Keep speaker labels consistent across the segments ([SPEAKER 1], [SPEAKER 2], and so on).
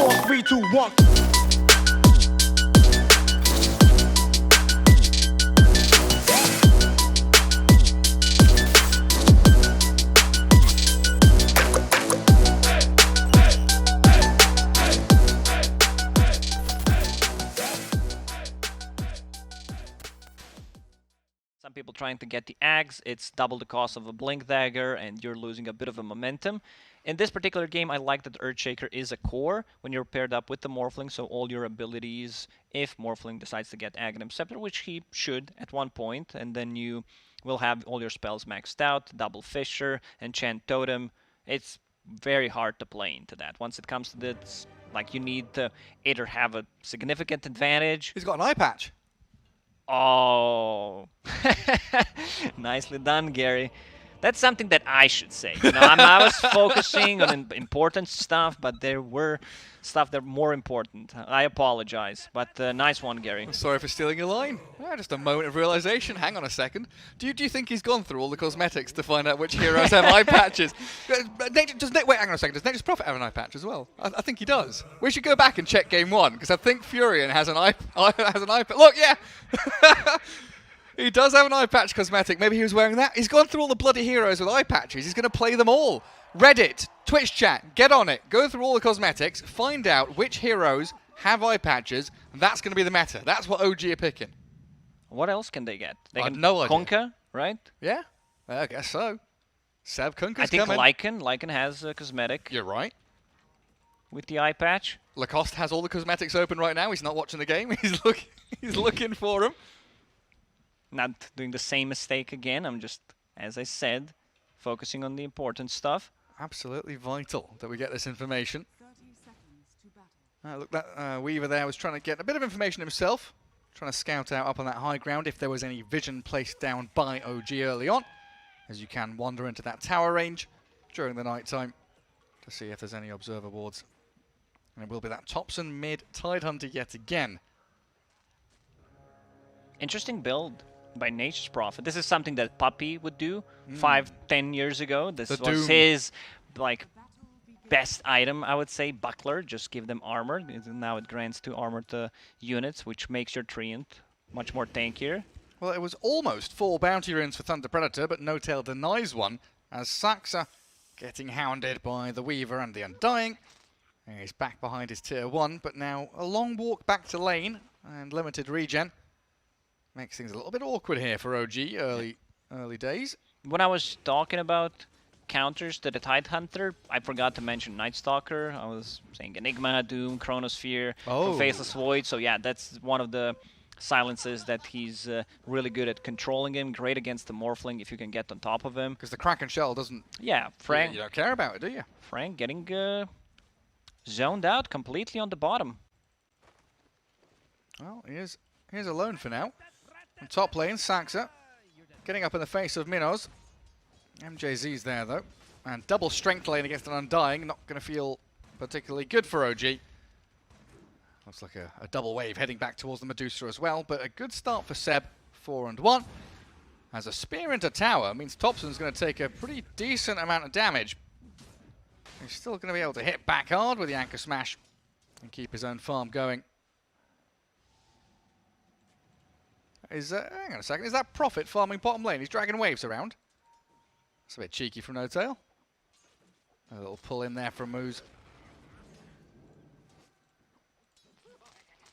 [SPEAKER 1] 4, 3, 2, 1.
[SPEAKER 2] Some people trying to get the Axe, it's double the cost of a Blink Dagger, and you're losing a bit of a momentum. In this particular game, I like that Earthshaker is a core when you're paired up with the Morphling, so all your abilities, if Morphling decides to get Aghanim Scepter, which he should at one point, and then you will have all your spells maxed out, Double Fissure, Enchant Totem. It's very hard to play into that. Once it comes to this, like, you need to either have a significant advantage.
[SPEAKER 3] He's got an eye patch.
[SPEAKER 2] Oh, nicely done, Gary. That's something that I should say. You know, I was focusing on important stuff, but there were stuff that were more important. I apologize, but nice one, Gary.
[SPEAKER 3] Sorry for stealing your line. Just a moment of realization. Hang on a second. Do you think he's gone through all the cosmetics to find out which heroes have eye patches? Wait, hang on a second. Does Nature's Prophet have an eye patch as well? I think he does. We should go back and check game 1 because I think Furion has an eye patch. Look, yeah. He does have an eye patch cosmetic. Maybe he was wearing that. He's gone through all the bloody heroes with eye patches. He's going to play them all. Reddit, Twitch chat, get on it. Go through all the cosmetics. Find out which heroes have eye patches. And that's going to be the meta. That's what OG are picking.
[SPEAKER 2] What else can they get? They can
[SPEAKER 3] no idea.
[SPEAKER 2] Kunkka, right?
[SPEAKER 3] Yeah, I guess so. Seb Kunkka's
[SPEAKER 2] I think
[SPEAKER 3] coming.
[SPEAKER 2] Lycan has a cosmetic.
[SPEAKER 3] You're right.
[SPEAKER 2] With the eye patch.
[SPEAKER 3] Lacoste has all the cosmetics open right now. He's not watching the game. He's looking for them.
[SPEAKER 2] Not doing the same mistake again. I'm just, as I said, focusing on the important stuff.
[SPEAKER 3] Absolutely vital that we get this information. Look, that Weaver there was trying to get a bit of information himself, trying to scout out up on that high ground if there was any vision placed down by OG early on, as you can wander into that tower range during the night time to see if there's any observer wards. And it will be that Thompson mid Tidehunter yet again.
[SPEAKER 2] Interesting build by Nature's Prophet. This is something that Puppy would do 5-10 years ago. This was his best item, I would say. Buckler, just give them armor. Now it grants 2 armored units, which makes your Treant much more tankier.
[SPEAKER 3] Well, it was almost 4 bounty runes for Thunder Predator, but No Tail denies one, as Saxa getting hounded by the Weaver and the Undying. He's back behind his tier 1, but now a long walk back to lane and limited regen. Makes things a little bit awkward here for OG early days.
[SPEAKER 2] When I was talking about counters to the Tidehunter, I forgot to mention Night Stalker. I was saying Enigma, Doom, Chronosphere, Faceless Void. So yeah, that's one of the silences that he's really good at controlling him. Great against the Morphling if you can get on top of him.
[SPEAKER 3] Because the Kraken Shell doesn't...
[SPEAKER 2] Yeah, Frank...
[SPEAKER 3] You don't care about it, do you?
[SPEAKER 2] Frank getting zoned out completely on the bottom.
[SPEAKER 3] Well, here's alone for now. On top lane, Saxa getting up in the face of Minos. MJZ's there, though. And double strength lane against an Undying. Not going to feel particularly good for OG. Looks like a double wave heading back towards the Medusa as well. But a good start for Seb, 4-1. As a spear into tower means Thompson's going to take a pretty decent amount of damage. He's still going to be able to hit back hard with the Anchor Smash and keep his own farm going. Hang on a second, is that Prophet farming bottom lane? He's dragging waves around. That's a bit cheeky from No Tail. A little pull in there from Moose.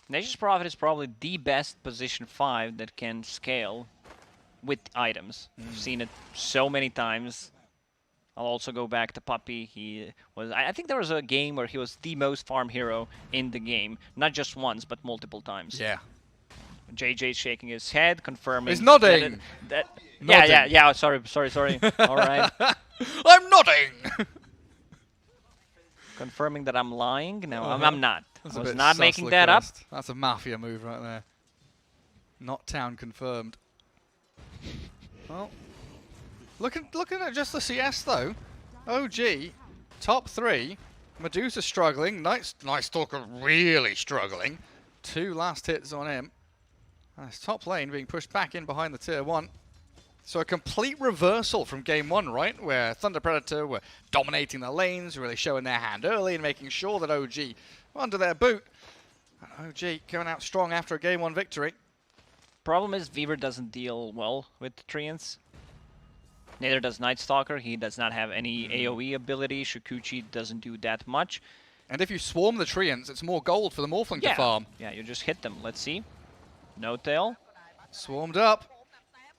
[SPEAKER 2] Nature's Prophet is probably the best position 5 that can scale with items. I've seen it so many times. I'll also go back to Puppy. He was, I think there was a game where he was the most farm hero in the game. Not just once, but multiple times.
[SPEAKER 3] Yeah.
[SPEAKER 2] JJ's shaking his head, confirming.
[SPEAKER 3] He's nodding.
[SPEAKER 2] Yeah. Sorry. All right.
[SPEAKER 3] I'm nodding.
[SPEAKER 2] Confirming that I'm lying. No, I'm not.
[SPEAKER 3] That's
[SPEAKER 2] I was not making that up.
[SPEAKER 3] That's a mafia move right there. Not town confirmed. Well, looking at just the CS though. OG top 3. Medusa struggling. Night Stalker really struggling. 2 last hits on him. That's top lane being pushed back in behind the tier 1. So a complete reversal from game one, right? Where Thunder Predator were dominating the lanes, really showing their hand early and making sure that OG were under their boot. And OG coming out strong after a game one victory.
[SPEAKER 2] Problem is, Weaver doesn't deal well with the Treants. Neither does Night Stalker. He does not have any AoE ability. Shukuchi doesn't do that much.
[SPEAKER 3] And if you swarm the Treants, it's more gold for the Morphling to farm.
[SPEAKER 2] Yeah, you just hit them. Let's see. No tail.
[SPEAKER 3] Swarmed up.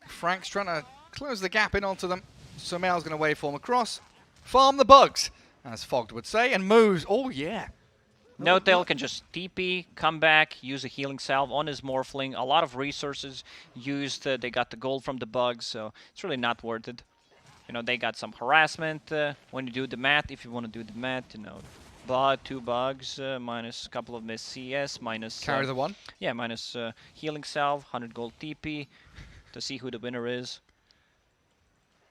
[SPEAKER 3] Frank's trying to close the gap in onto them. Sumail's going to waveform across. Farm the bugs, as Fogged would say, and moves. Oh, yeah.
[SPEAKER 2] No tail can just TP, come back, use a healing salve on his Morphling. A lot of resources used. They got the gold from the bugs, so it's really not worth it. You know, they got some harassment when you do the math. If you want to do the math, you know, but 2 bugs minus a couple of miss CS minus
[SPEAKER 3] Carry the one.
[SPEAKER 2] Yeah, minus healing salve, 100 gold TP to see who the winner is.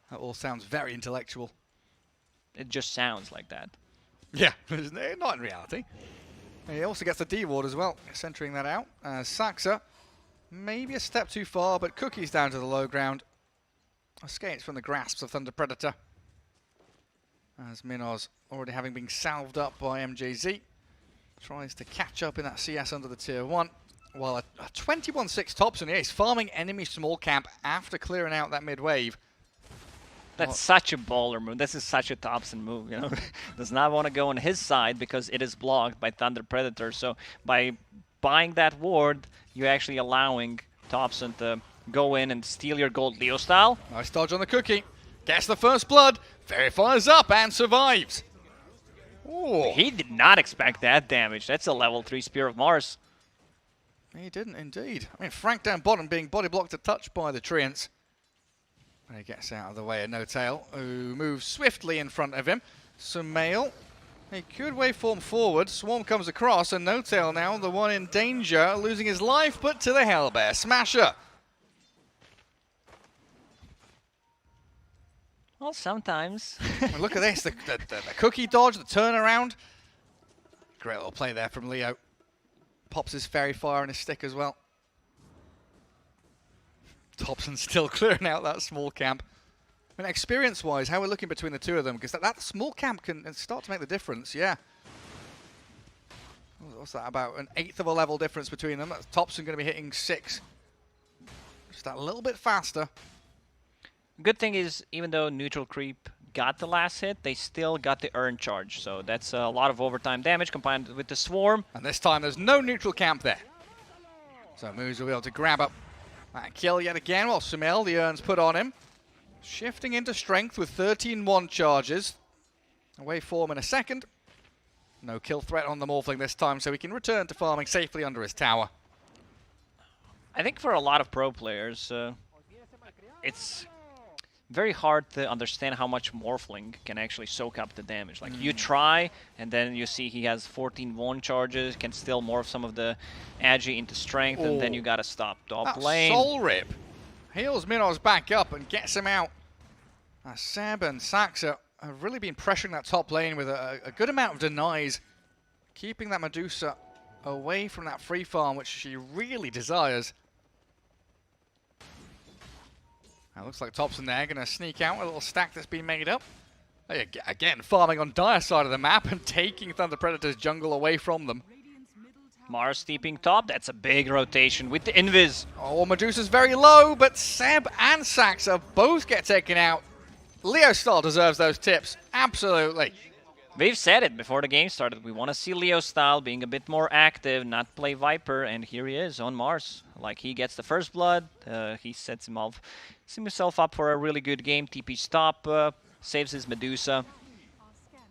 [SPEAKER 3] That all sounds very intellectual.
[SPEAKER 2] It just sounds like that.
[SPEAKER 3] Yeah, not in reality. And he also gets the D-ward as well, centering that out. Saxa, maybe a step too far, but Cookie's down to the low ground. Escapes from the grasps of Thunder Predator. As Minoz, already having been salved up by MJZ, tries to catch up in that CS under the tier 1. While a 21-6 Thompson is farming enemy small camp after clearing out that mid-wave.
[SPEAKER 2] That's such a baller move. This is such a Thompson move, you know. Does not want to go on his side because it is blocked by Thunder Predator. So by buying that ward, you're actually allowing Thompson to go in and steal your gold Leo style.
[SPEAKER 3] Nice dodge on the Cookie. Gets the first blood. Verifies up and survives. Ooh.
[SPEAKER 2] He did not expect that damage. That's a level 3 Spear of Mars.
[SPEAKER 3] He didn't indeed. I mean, Frank down bottom being body blocked a touch by the Treants. And he gets out of the way of No Tail, who moves swiftly in front of him. Sumail, he could waveform forward. Swarm comes across, and No Tail now the one in danger, losing his life, but to the Hellbear Smasher.
[SPEAKER 2] Well, sometimes.
[SPEAKER 3] Well, look at this, the Cookie dodge, the turnaround. Great little play there from Leo. Pops his fairy fire on his stick as well. Thompson still clearing out that small camp. I mean, experience-wise, how we're looking between the two of them, because that small camp can start to make the difference, yeah. What's that, about an 1/8 of a level difference between them? That's Thompson going to be hitting 6. Just that little bit faster.
[SPEAKER 2] Good thing is, even though neutral creep got the last hit, they still got the earn charge. So that's a lot of overtime damage combined with the swarm.
[SPEAKER 3] And this time there's no neutral camp there. So Moose will be able to grab up that kill yet again while Sumail, the earn's put on him. Shifting into strength with 13-1 charges. Away form in a second. No kill threat on the Morphling this time, so he can return to farming safely under his tower.
[SPEAKER 2] I think for a lot of pro players, it's very hard to understand how much Morphling can actually soak up the damage. Like, you try, and then you see he has 14-1 charges, can still morph some of the Agi into strength, and then you gotta stop top lane.
[SPEAKER 3] Soul Rip heals Minoz back up and gets him out. Seb and Saxa have really been pressuring that top lane with a good amount of denies, keeping that Medusa away from that free farm, which she really desires. Now, looks like Thompson there going to sneak out a little stack that's been made up. Again, farming on dire side of the map and taking Thunder Predator's jungle away from them.
[SPEAKER 2] Mars steeping top, that's a big rotation with the Invis.
[SPEAKER 3] Oh, Medusa's very low, but Seb and Saxa both get taken out. Leo Style deserves those tips, absolutely.
[SPEAKER 2] We've said it before the game started. We want to see Leo Style being a bit more active, not play Viper, and here he is on Mars. Like, he gets the first blood, he sets himself up for a really good game. TP stop, saves his Medusa.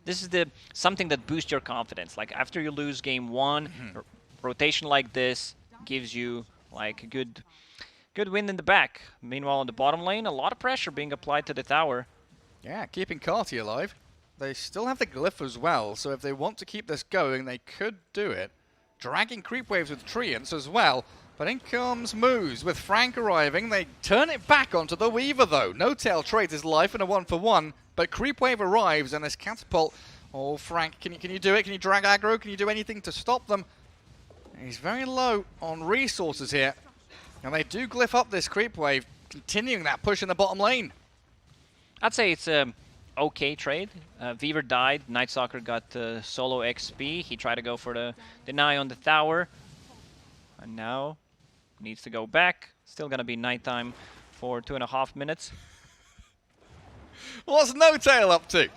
[SPEAKER 2] This is something that boosts your confidence. Like, after you lose game 1, rotation like this gives you like a good win in the back. Meanwhile, in the bottom lane, a lot of pressure being applied to the tower.
[SPEAKER 3] Yeah, keeping Carty alive. They still have the glyph as well, so if they want to keep this going, they could do it. Dragging creep waves with Treants as well. But in comes Moose. With Frank arriving, they turn it back onto the Weaver, though. No Tail trades his life in a 1-for-1, but creep wave arrives, and this catapult... Oh, Frank, can you do it? Can you drag aggro? Can you do anything to stop them? He's very low on resources here. And they do glyph up this creep wave. continuing that push in the bottom lane.
[SPEAKER 2] I'd say it's a okay trade. Weaver died. Night Stalker got solo XP. He tried to go for the deny on the tower. And now needs to go back. Still gonna be nighttime for 2.5 minutes.
[SPEAKER 3] What's No Tail up to?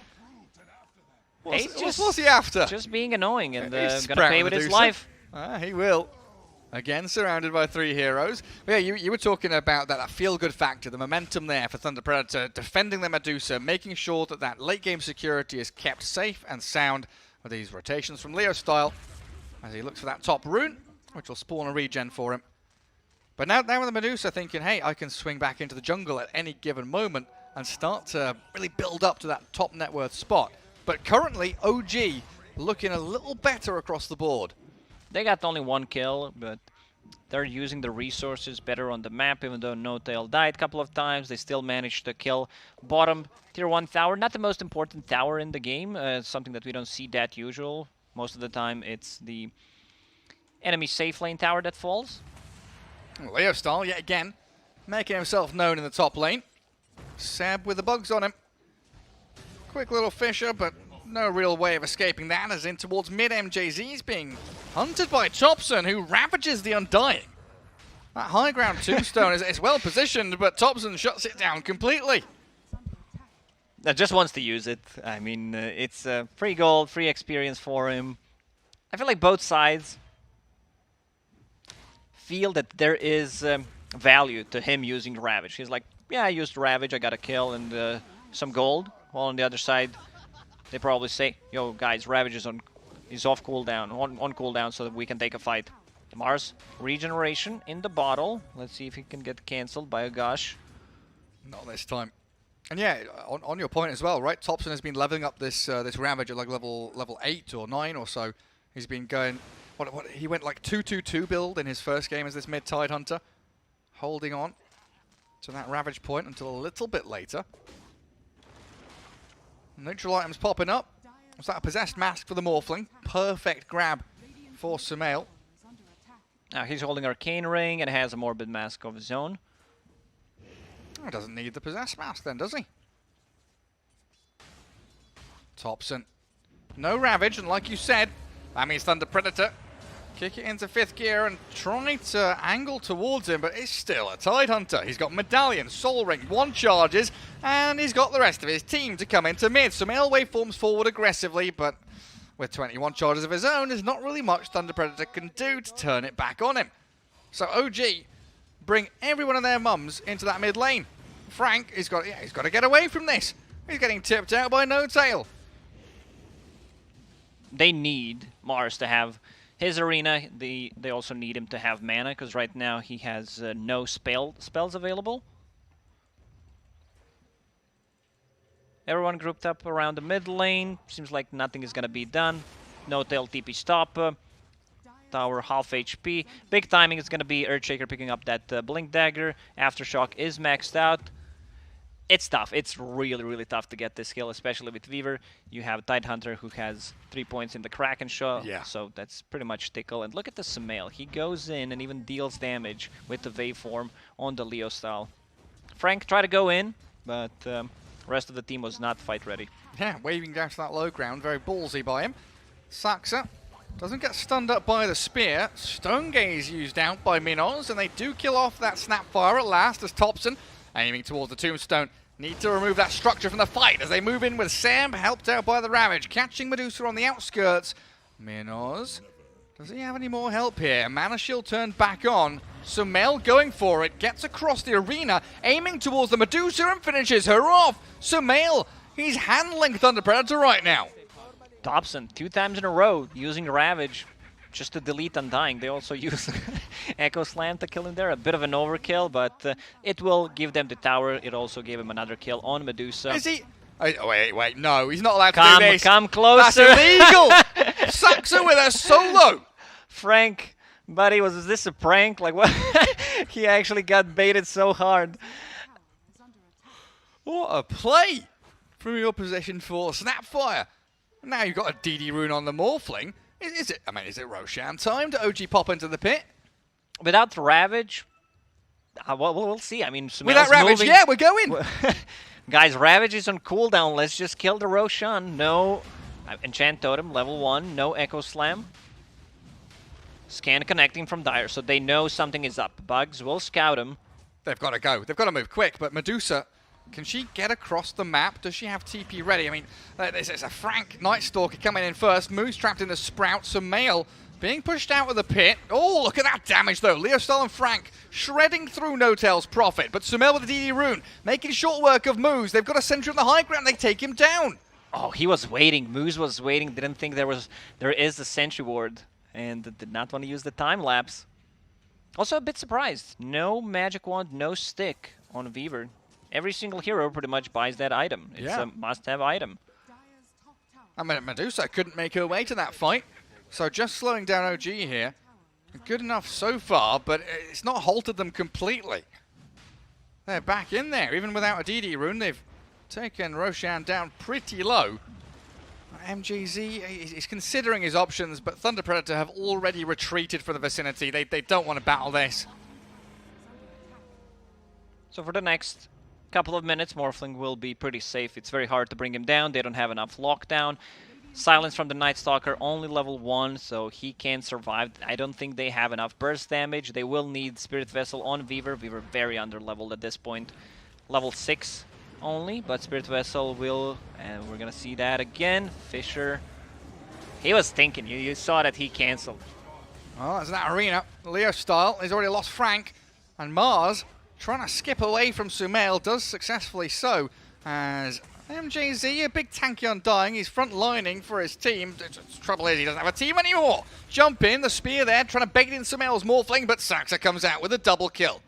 [SPEAKER 3] What's he after?
[SPEAKER 2] Just being annoying and
[SPEAKER 3] He's
[SPEAKER 2] gonna pay with his life.
[SPEAKER 3] He will. Again, surrounded by 3 heroes. But yeah, you were talking about that feel-good factor, the momentum there for Thunder Predator, defending the Medusa, making sure that that late-game security is kept safe and sound with these rotations from Leo style as he looks for that top rune, which will spawn a regen for him. But now with the Medusa thinking, hey, I can swing back into the jungle at any given moment and start to really build up to that top net worth spot. But currently, OG looking a little better across the board.
[SPEAKER 2] They got only 1 kill, but they're using the resources better on the map. Even though No Tail died a couple of times, they still managed to kill bottom tier 1 tower. Not the most important tower in the game, something that we don't see that usual. Most of the time, it's the enemy safe lane tower that falls.
[SPEAKER 3] Leo style, yet again, making himself known in the top lane. Seb with the bugs on him. Quick little Fisher, but no real way of escaping that, as in towards mid MJZ's being hunted by Thompson, who ravages the Undying. That high ground tombstone is well positioned, but Thompson shuts it down completely.
[SPEAKER 2] Just wants to use it. I mean, it's free gold, free experience for him. I feel like both sides feel that there is value to him using Ravage. He's like, yeah, I used Ravage, I got a kill and some gold. While on the other side, they probably say, yo, guys, Ravage is off cooldown, on cooldown, so that we can take a fight. Mars, regeneration in the bottle. Let's see if he can get cancelled by a gush.
[SPEAKER 3] Not this time. And yeah, on your point as well, right? Thompson has been leveling up this Ravage at like level 8 or 9 or so. He's been going, he went like 2-2-2 build in his first game as this mid-tide hunter. Holding on to that Ravage point until a little bit later. Neutral items popping up. Was that a possessed mask for the Morphling? Perfect grab for Sumail.
[SPEAKER 2] Now he's holding Arcane Ring and has a Morbid Mask of his own.
[SPEAKER 3] Oh, doesn't need the possessed mask then, does he? Thompson. No Ravage, and like you said, that means Thunder Predator kick it into 5th gear and try to angle towards him, but it's still a Tide Hunter. He's got Medallion, Soul Ring, 1 charges, and he's got the rest of his team to come into mid. Sumail waveforms forward aggressively, but with 21 charges of his own, there's not really much Thunder Predator can do to turn it back on him. So OG bring everyone and their mums into that mid lane. Frank, he's got to get away from this. He's getting tipped out by No Tail.
[SPEAKER 2] They need Mars to have his arena. They also need him to have mana, because right now he has no spells available. Everyone grouped up around the mid lane. Seems like nothing is going to be done. No Tail TP stop. Tower half HP. Big timing is going to be Earthshaker picking up that Blink Dagger. Aftershock is maxed out. It's tough. It's really, really tough to get this kill, especially with Weaver. You have Tide Hunter who has 3 points in the Kraken shot, so that's pretty much tickle. And look at the Sumail. He goes in and even deals damage with the waveform on the Leo style. Frank tried to go in, but the rest of the team was not fight ready.
[SPEAKER 3] Yeah, waving down to that low ground. Very ballsy by him. Saxa doesn't get stunned up by the spear. Stone Gaze used out by Minos, and they do kill off that Snapfire at last as Thompson, aiming towards the Tombstone, need to remove that structure from the fight as they move in with Sam, helped out by the Ravage, catching Medusa on the outskirts. Minos, does he have any more help here? Mana Shield turned back on. Sumail going for it, gets across the arena, aiming towards the Medusa and finishes her off. Sumail, he's handling Thunder Predator right now.
[SPEAKER 2] Thompson, 2 times in a row, using Ravage just to delete Undying. They also use Echo Slam to kill him there. A bit of an overkill, but it will give them the tower. It also gave him another kill on Medusa.
[SPEAKER 3] Is he? Oh, wait, no, he's not allowed to do this.
[SPEAKER 2] Come closer.
[SPEAKER 3] That's illegal. Saxa with a solo.
[SPEAKER 2] Frank, buddy, was this a prank? Like, what? He actually got baited so hard.
[SPEAKER 3] What a play from your position for Snapfire. Now you've got a DD rune on the Morphling. Is it Roshan time to OG pop into the pit?
[SPEAKER 2] Without Ravage, Well, we'll see. I mean,
[SPEAKER 3] With that
[SPEAKER 2] Sumail's
[SPEAKER 3] Ravage,
[SPEAKER 2] moving.
[SPEAKER 3] yeah, we're going.
[SPEAKER 2] Guys, Ravage is on cooldown. Let's just kill the Roshan. No Enchant Totem, level 1. No Echo Slam. Scan connecting from Dire, so they know something is up. Bugs will scout him.
[SPEAKER 3] They've got to go. They've got to move quick. But Medusa, can she get across the map? Does she have TP ready? I mean, this is a Frank Night Stalker coming in first. Moose trapped in the Sprout. Sumail being pushed out of the pit. Oh, look at that damage, though. Leostal and Frank shredding through No-Tail's Prophet. But Sumail with the DD Rune, making short work of Moose. They've got a sentry on the high ground. They take him down.
[SPEAKER 2] Oh, he was waiting. Moose was waiting. Didn't think there is a sentry ward. And did not want to use the time lapse. Also a bit surprised. No magic wand, no stick on Weaver. Every single hero pretty much buys that item. It's a must-have item.
[SPEAKER 3] I mean, Medusa couldn't make her way to that fight. So just slowing down OG here. Good enough so far, but it's not halted them completely. They're back in there. Even without a DD rune, they've taken Roshan down pretty low. MGZ is considering his options, but Thunder Predator have already retreated from the vicinity. They don't want to battle this.
[SPEAKER 2] So for the next couple of minutes, Morphling will be pretty safe. It's very hard to bring him down. They don't have enough lockdown. Silence from the Night Stalker, only level 1, so he can survive. I don't think they have enough burst damage. They will need Spirit Vessel on Weaver. Weaver very under-leveled at this point. Level 6. Only, but Spirit Vessel will, and we're gonna see that again. Fisher, he was thinking, you saw that he cancelled.
[SPEAKER 3] Well, that's that arena. Leo style, he's already lost Frank, and Mars trying to skip away from Sumail, does successfully so, as MJZ, a big tanky undying, he's front lining for his team. The trouble is he doesn't have a team anymore. Jump in, the spear there, trying to bait in Sumail's Morphling, but Saxa comes out with a double kill.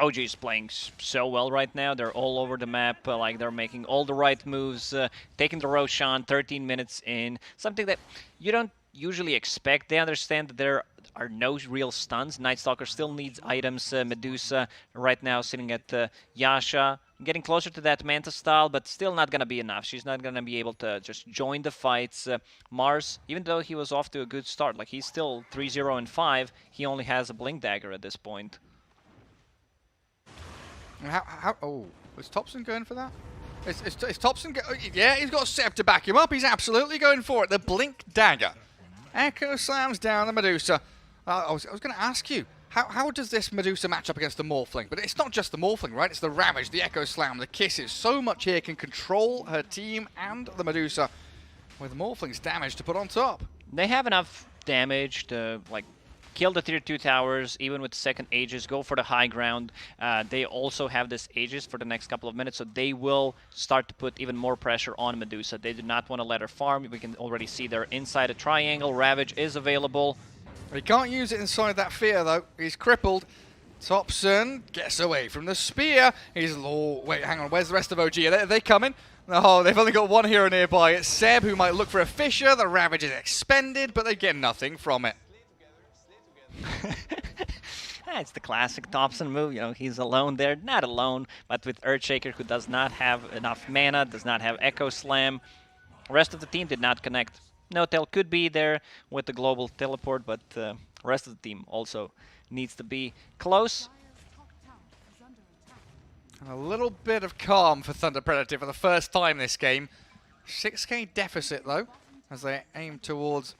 [SPEAKER 2] OG is playing so well right now. They're all over the map, like they're making all the right moves, taking the Roshan 13 minutes in. Something that you don't usually expect. They understand that there are no real stuns. Night Stalker still needs items. Medusa right now sitting at Yasha, getting closer to that Manta style, but still not going to be enough. She's not going to be able to just join the fights. Mars, even though he was off to a good start, like he's still 3-0 and 5, he only has a Blink Dagger at this point.
[SPEAKER 3] Oh, is Thompson going for that? Is Thompson yeah, he's got Seb to back him up. He's absolutely going for it. The Blink Dagger. Echo slams down the Medusa. I was going to ask you, how does this Medusa match up against the Morphling? But it's not just the Morphling, right? It's the Ravage, the Echo Slam, the Kisses. So much here can control her team and the Medusa with Morphling's damage to put on top.
[SPEAKER 2] They have enough damage to, like, kill the tier 2 towers, even with second Aegis, go for the high ground. They also have this Aegis for the next couple of minutes, so they will start to put even more pressure on Medusa. They do not want to let her farm. We can already see they're inside a triangle. Ravage is available.
[SPEAKER 3] He can't use it inside that fear, though. He's crippled. Thompson gets away from the spear. He's... Oh, wait, hang on. Where's the rest of OG? Are they coming? Oh, they've only got one hero nearby. It's Seb, who might look for a Fisher. The Ravage is expended, but they get nothing from it.
[SPEAKER 2] It's the classic Thompson move, you know, he's alone there, not alone, but with Earthshaker, who does not have enough mana, does not have Echo Slam. The rest of the team did not connect. No-Tail could be there with the global teleport, but the rest of the team also needs to be close.
[SPEAKER 3] A little bit of calm for Thunder Predator for the first time this game. 6k deficit, though, as they aim towards...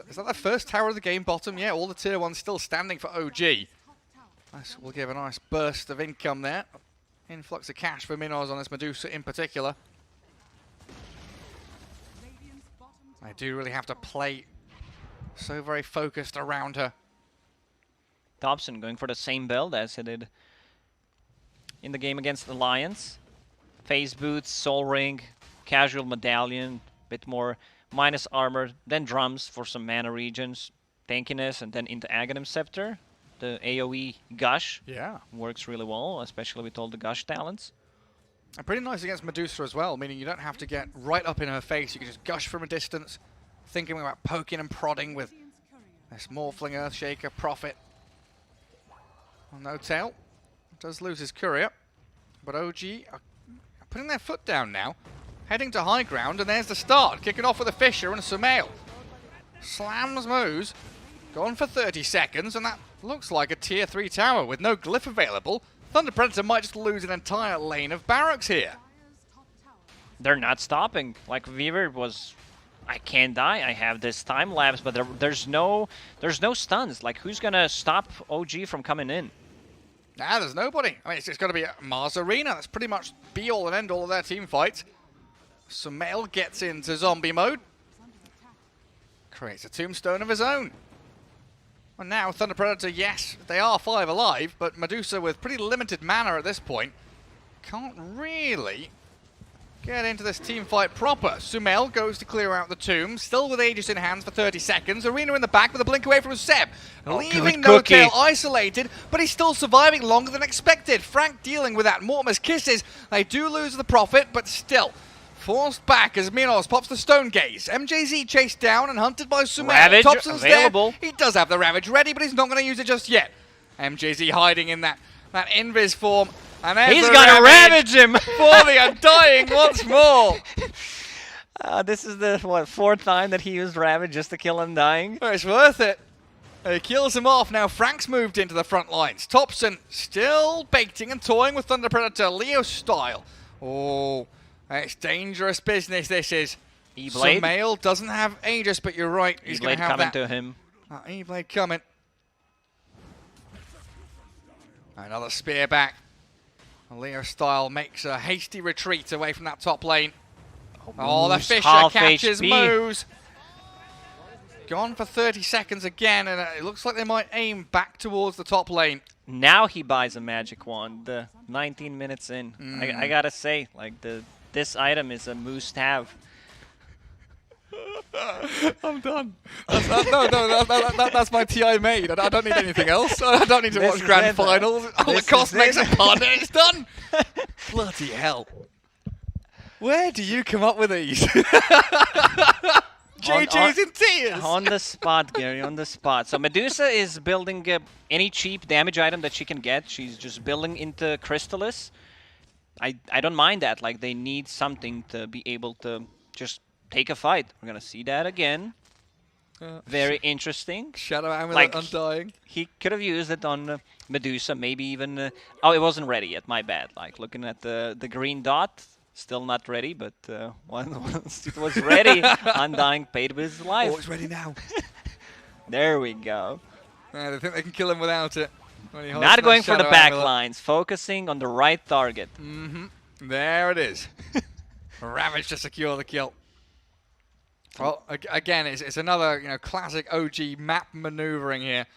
[SPEAKER 3] Is that the first tower of the game bottom? Yeah, all the tier 1s still standing for OG. This will give a nice burst of income there. Influx of cash for Minos on this Medusa in particular. They do really have to play so very focused around her.
[SPEAKER 2] Thompson going for the same build as he did in the game against Alliance. Phase boots, soul ring, casual medallion, bit more minus armor, then drums for some mana regions, tankiness, and then into Aghanim Scepter. The AoE Gush works really well, especially with all the Gush talents.
[SPEAKER 3] And pretty nice against Medusa as well, meaning you don't have to get right up in her face. You can just gush from a distance, thinking about poking and prodding with this Morphling, Earthshaker, Prophet. Well, No-Tail does lose his courier, but OG are putting their foot down now. Heading to high ground, and there's the start. Kicking off with a Fisher and a Sumail. Slams moves. Gone for 30 seconds, and that looks like a tier 3 tower with no glyph available. Thunder Predator might just lose an entire lane of barracks here.
[SPEAKER 2] They're not stopping. Like Weaver was, I can't die. I have this time lapse, but there's no stuns. Like who's gonna stop OG from coming in?
[SPEAKER 3] Nah, there's nobody. I mean, it's got to be Mars Arena. That's pretty much be all and end all of their team fight. Sumail gets into zombie mode. Creates a tombstone of his own. And now Thunder Predator, yes, they are 5 alive, but Medusa with pretty limited mana at this point can't really get into this team fight proper. Sumail goes to clear out the tomb, still with Aegis in hands for 30 seconds. Arena in the back with a blink away from Seb, leaving No-Tail isolated, but he's still surviving longer than expected. Frank dealing with that Mortimer's kisses. They do lose the Prophet, but still forced back as Minos pops the Stone Gaze. MJZ chased down and hunted by Sumail.
[SPEAKER 2] Ravage
[SPEAKER 3] Thompson's
[SPEAKER 2] available.
[SPEAKER 3] There. He does have the Ravage ready, but he's not going to use it just yet. MJZ hiding in that invis form. And
[SPEAKER 2] he's gonna ravage him
[SPEAKER 3] for the Undying once more.
[SPEAKER 2] This is the fourth time that he used Ravage just to kill Undying.
[SPEAKER 3] Well, it's worth it. He kills him off. Now Frank's moved into the front lines. Thompson still baiting and toying with Thunder Predator, Leo style. Oh, it's dangerous business. This is.
[SPEAKER 2] E-Blade.
[SPEAKER 3] Sumail doesn't have Aegis, but you're right. He's going to have
[SPEAKER 2] coming
[SPEAKER 3] that.
[SPEAKER 2] to him.
[SPEAKER 3] E-Blade coming. Another spear back. Leo style makes a hasty retreat away from that top lane. Oh, the Fisher catches Moose. Gone for 30 seconds again, and it looks like they might aim back towards the top lane.
[SPEAKER 2] Now he buys a magic wand, 19 minutes in. I gotta say, like this item is a must-have.
[SPEAKER 3] I'm done. That's my TI made. I don't need anything else. I don't need to watch grand finals. All it costs makes a pun and it's done. Bloody hell. Where do you come up with these? JJ's in tears.
[SPEAKER 2] On the spot, Gary, on the spot. So Medusa is building any cheap damage item that she can get. She's just building into Crystallis. I don't mind that. Like, they need something to be able to just take a fight. We're gonna see that again. Very interesting.
[SPEAKER 3] Shadow Amulet,
[SPEAKER 2] like,
[SPEAKER 3] Undying.
[SPEAKER 2] He could have used it on Medusa, maybe even... oh, it wasn't ready yet, my bad. Like, looking at the green dot, still not ready, but once it was ready, Undying paid with his life.
[SPEAKER 3] Oh, it's ready now.
[SPEAKER 2] There we go.
[SPEAKER 3] Yeah, they think they can kill him without it.
[SPEAKER 2] Not going for the back lines, focusing on the right target.
[SPEAKER 3] There it is. Ravage to secure the kill. Well, again, it's another classic OG map maneuvering here.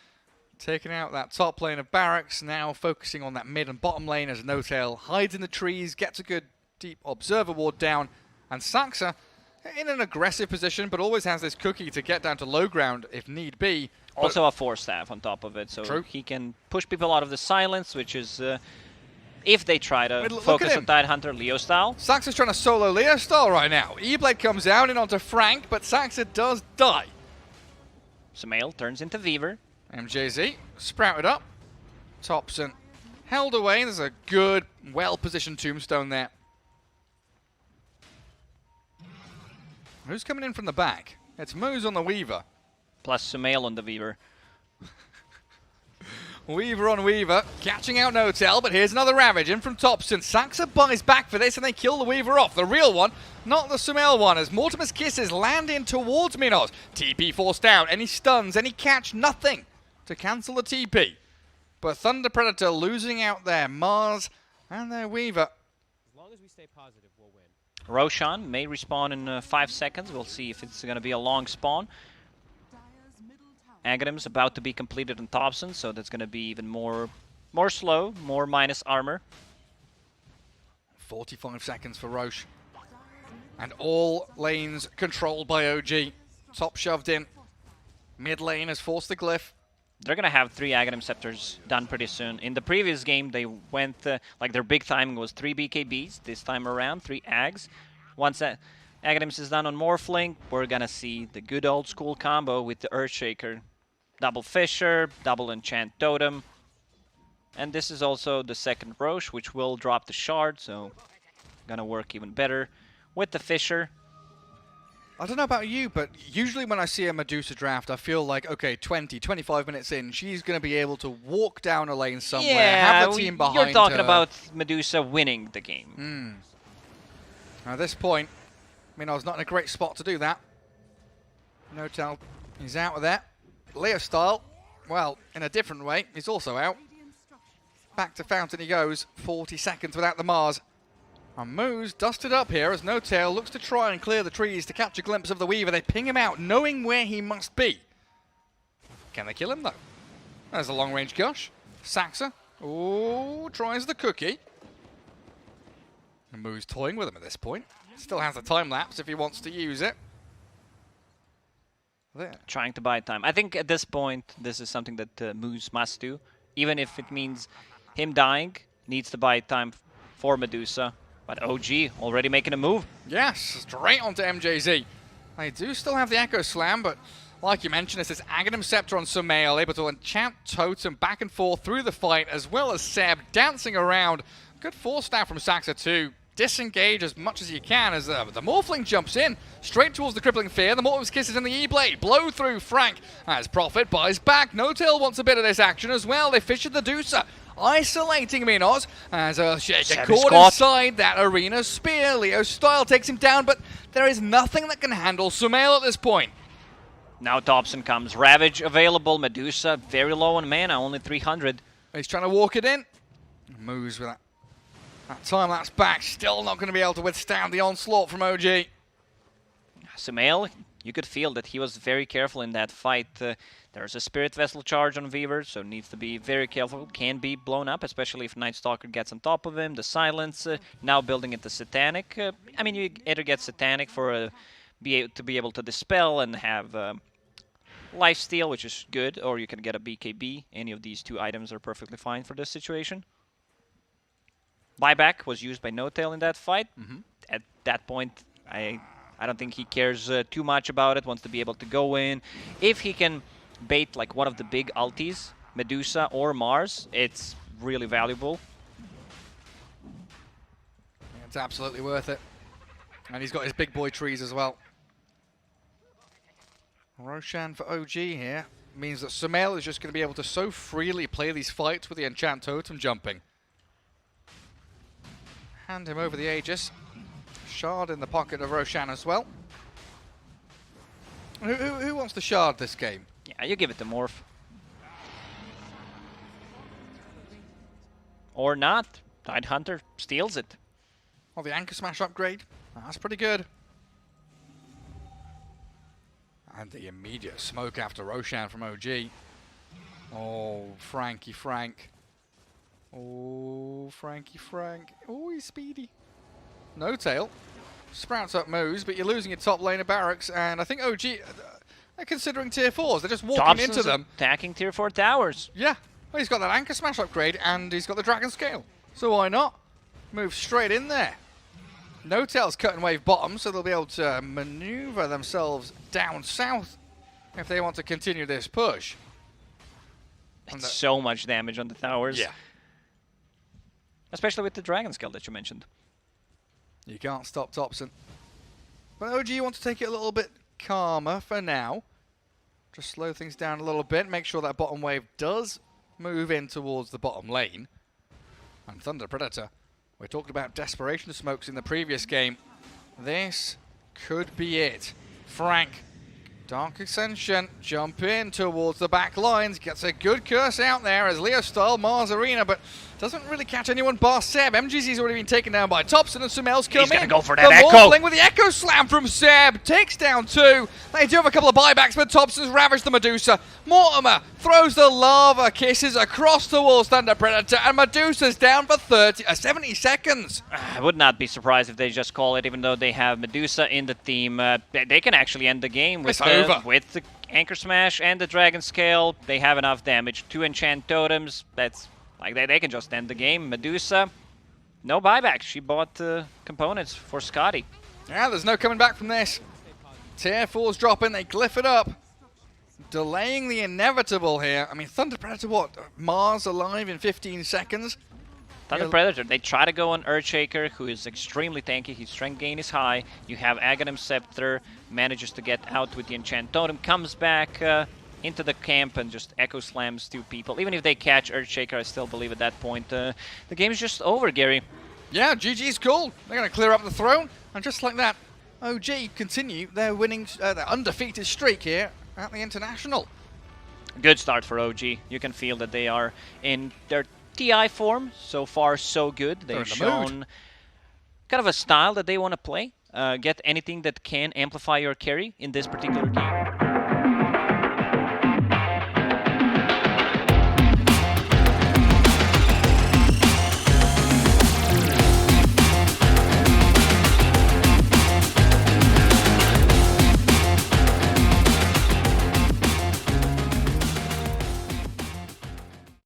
[SPEAKER 3] Taking out that top lane of barracks, now focusing on that mid and bottom lane as No-Tail hides in the trees, gets a good deep observer ward down, and Saxa in an aggressive position, but always has this cookie to get down to low ground if need be.
[SPEAKER 2] Also a Force Staff on top of it, so he can push people out of the silence, which is... if they try to focus on Tidehunter Leo style.
[SPEAKER 3] Saxa's trying to solo Leo style right now. E-Blade comes down in onto Frank, but Saxa does die.
[SPEAKER 2] Sumail turns into Weaver.
[SPEAKER 3] MJZ sprouted up. Thompson held away. There's a good, well-positioned tombstone there. Who's coming in from the back? It's Moose on the Weaver.
[SPEAKER 2] Plus Sumail on the Weaver.
[SPEAKER 3] Weaver on Weaver, catching out No-Tail, but here's another Ravage in from Thompson. Saxa buys back for this and they kill the Weaver off. The real one, not the Sumail one, as Mortimer's kisses land in towards Minos. TP forced out, any stuns, any catch, nothing to cancel the TP. But Thunder Predator losing out their Mars and their Weaver.
[SPEAKER 1] As long as we stay positive, we'll win.
[SPEAKER 2] Roshan may respawn in 5 seconds. We'll see if it's going to be a long spawn. Aghanim's about to be completed on Thompson, so that's going to be even more slow, more minus armor.
[SPEAKER 3] 45 seconds for Roche. And all lanes controlled by OG. Top shoved in. Mid lane has forced the glyph.
[SPEAKER 2] They're going to have 3 Aghanim Scepters done pretty soon. In the previous game, they went, like their big timing was 3 BKBs. This time around, 3 Ags. Once that Aghanims is done on Morphling, we're going to see the good old school combo with the Earthshaker. Double Fisher, double Enchant Totem. And this is also the second Roche, which will drop the shard, so gonna work even better with the Fisher.
[SPEAKER 3] I don't know about you, but usually when I see a Medusa draft, I feel like, okay, 20, 25 minutes in, she's going to be able to walk down a lane somewhere, have the team behind her.
[SPEAKER 2] You're talking about Medusa winning the game.
[SPEAKER 3] Now at this point, Minor's not in a great spot to do that. Notel, he's out of there. Leo style, well, in a different way, he's also out. Back to Fountain he goes, 40 seconds without the Mars. And Moose dusted up here as No-Tail looks to try and clear the trees to catch a glimpse of the Weaver. They ping him out, knowing where he must be. Can they kill him, though? There's a long-range gush. Saxa, ooh, tries the cookie. And Moose toying with him at this point. Still has the time-lapse if he wants to use it. There.
[SPEAKER 2] Trying to buy time. I think at this point, this is something that Moose must do. Even if it means him dying, needs to buy time for Medusa. But OG already making a move.
[SPEAKER 3] Yes, straight onto MJZ. They do still have the Echo Slam, but like you mentioned, it's this Aghanim Scepter on Sumail, able to enchant Totem back and forth through the fight, as well as Seb dancing around. Good force down from Saxa to disengage as much as you can as the Morphling jumps in, straight towards the Crippling Fear. The Morphin's Kisses in the E-Blade, blow through Frank as Prophet buys back. No-Tail wants a bit of this action as well. They fished the Medusa, isolating Minos as Shaker caught inside that arena spear. Leo Style takes him down, but there is nothing that can handle Sumail at this point.
[SPEAKER 2] Now Dobson comes. Ravage available. Medusa very low on mana, only 300.
[SPEAKER 3] He's trying to walk it in. Moves with that time-lapse back. Still not going to be able to withstand the onslaught from OG.
[SPEAKER 2] Sumail, you could feel that he was very careful in that fight. There's a Spirit Vessel charge on Weaver, so needs to be very careful. Can be blown up, especially if Night Stalker gets on top of him. The Silence, now building into Satanic. I mean, you either get Satanic for to be able to dispel and have Lifesteal, which is good, or you can get a BKB. Any of these two items are perfectly fine for this situation. Buyback was used by No-Tail in that fight. At that point, I don't think he cares too much about it. Wants to be able to go in. If he can bait like one of the big ultis, Medusa or Mars, it's really valuable.
[SPEAKER 3] Yeah, it's absolutely worth it. And he's got his big boy trees as well. Roshan for OG here means that Sumail is just going to be able to so freely play these fights with the Enchant Totem jumping. Hand him over the Aegis. Shard in the pocket of Roshan as well. Who wants to shard this game?
[SPEAKER 2] Yeah, you give it to Morph. Or not. Tidehunter steals it.
[SPEAKER 3] Oh, the Anchor Smash upgrade. That's pretty good. And the immediate smoke after Roshan from OG. Oh, Frankie Frank. Oh, Frankie Frank. Oh, he's speedy. No-Tail. Sprouts up moves, but you're losing your top lane of Barracks, and I think OG, they're considering tier 4s. They're just walking into them.
[SPEAKER 2] Attacking tier 4 towers.
[SPEAKER 3] Yeah. Well, he's got that Anchor Smash upgrade, and he's got the Dragon Scale. So why not? Move straight in there. No-Tail's cutting wave bottom, so they'll be able to maneuver themselves down south if they want to continue this push.
[SPEAKER 2] It's so much damage on the towers.
[SPEAKER 3] Yeah.
[SPEAKER 2] Especially with the Dragon Scale that you mentioned.
[SPEAKER 3] You can't stop Topson. But OG wants to take it a little bit calmer for now. Just slow things down a little bit. Make sure that bottom wave does move in towards the bottom lane. And Thunder Predator. We talked about Desperation Smokes in the previous game. This could be it. Frank. Dark Ascension. Jump in towards the back lines. Gets a good curse out there as Leo style Mars Arena, but doesn't really catch anyone bar Seb. MGZ's already been taken down by Topson, and Sumail's come in.
[SPEAKER 2] He's going to go for that
[SPEAKER 3] the
[SPEAKER 2] Echo.
[SPEAKER 3] Morphling with the Echo Slam from Seb. Takes down 2. They do have a couple of buybacks, but Topson's ravaged the Medusa. Mortimer throws the Lava Kisses across towards Thunder Predator, and Medusa's down for 70 seconds.
[SPEAKER 2] I would not be surprised if they just call it, even though they have Medusa in the team. They can actually end the game with the Anchor Smash and the Dragon Scale. They have enough damage. 2 Enchant Totems. That's like they can just end the game. Medusa, no buyback. She bought components for Scotty.
[SPEAKER 3] Yeah, there's no coming back from this. Tier 4's dropping. They glyph it up. Delaying the inevitable here. I mean, Thunder Predator, what? Mars alive in 15 seconds?
[SPEAKER 2] Thunder Predator, they try to go on Earthshaker, who is extremely tanky. His strength gain is high. You have Aghanim Scepter, manages to get out with the Enchant Totem, comes back into the camp and just Echo Slams 2 people. Even if they catch Earthshaker, I still believe at that point the game is just over, Gary.
[SPEAKER 3] Yeah, GG's cool. They're going to clear up the throne, and just like that, OG continue their winning, their undefeated streak here at the International.
[SPEAKER 2] Good start for OG. You can feel that they are in their TI form. So far, so good. They've shown kind of a style that they want to play. Get anything that can amplify your carry in this particular game.